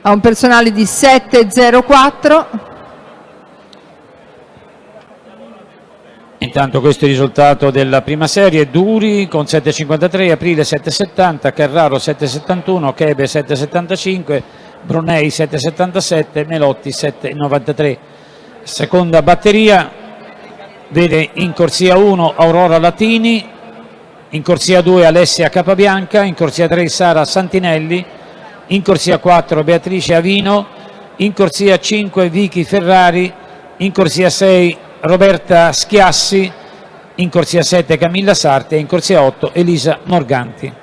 ha un personale di 7,04. Intanto questo è il risultato della prima serie: Duri con 7,53, Aprile 7,70, Carraro 7,71, Chebe 7,75, Brunei 7,77, Melotti 7,93. Seconda batteria vede in corsia 1 Aurora Latini, in corsia 2 Alessia Capabianca, in corsia 3 Sara Santinelli, in corsia 4 Beatrice Avino, in corsia 5 Vicky Ferrari, in corsia 6 Roberta Schiassi, in corsia 7 Camilla Sarti e in corsia 8 Elisa Morganti.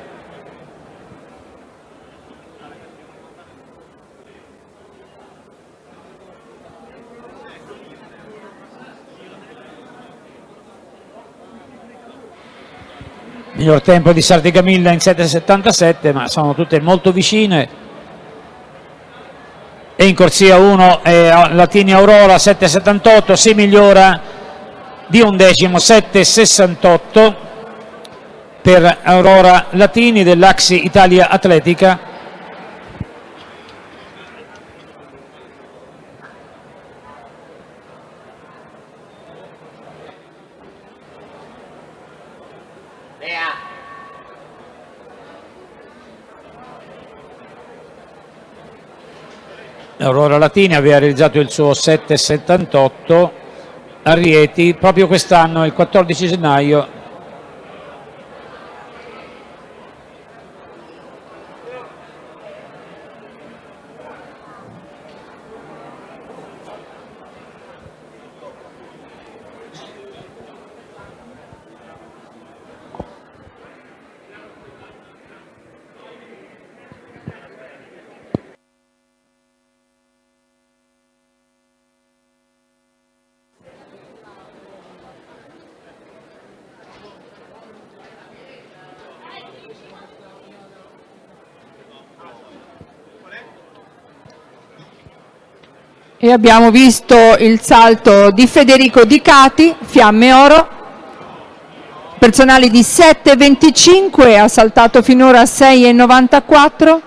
Miglior tempo di Sarti Camilla in 7,77, ma sono tutte molto vicine. E in corsia 1 Latini Aurora 7,78, si migliora di un decimo, 7,68 per Aurora Latini dell'Axi Italia Atletica. Aurora Latini aveva realizzato il suo 7,78 a Rieti proprio quest'anno, il 14 gennaio. E abbiamo visto il salto di Federico Dicati, Fiamme Oro, personale di 7,25, ha saltato finora 6,94.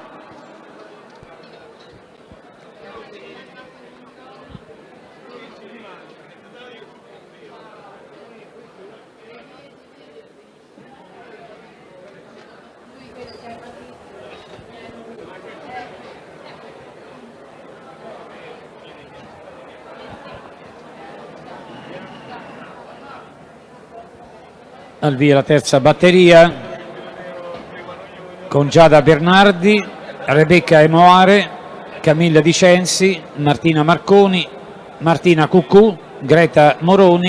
Al via la terza batteria con Giada Bernardi, Rebecca Emoare, Camilla Vicenzi, Martina Marconi, Martina Cuccù, Greta Moroni.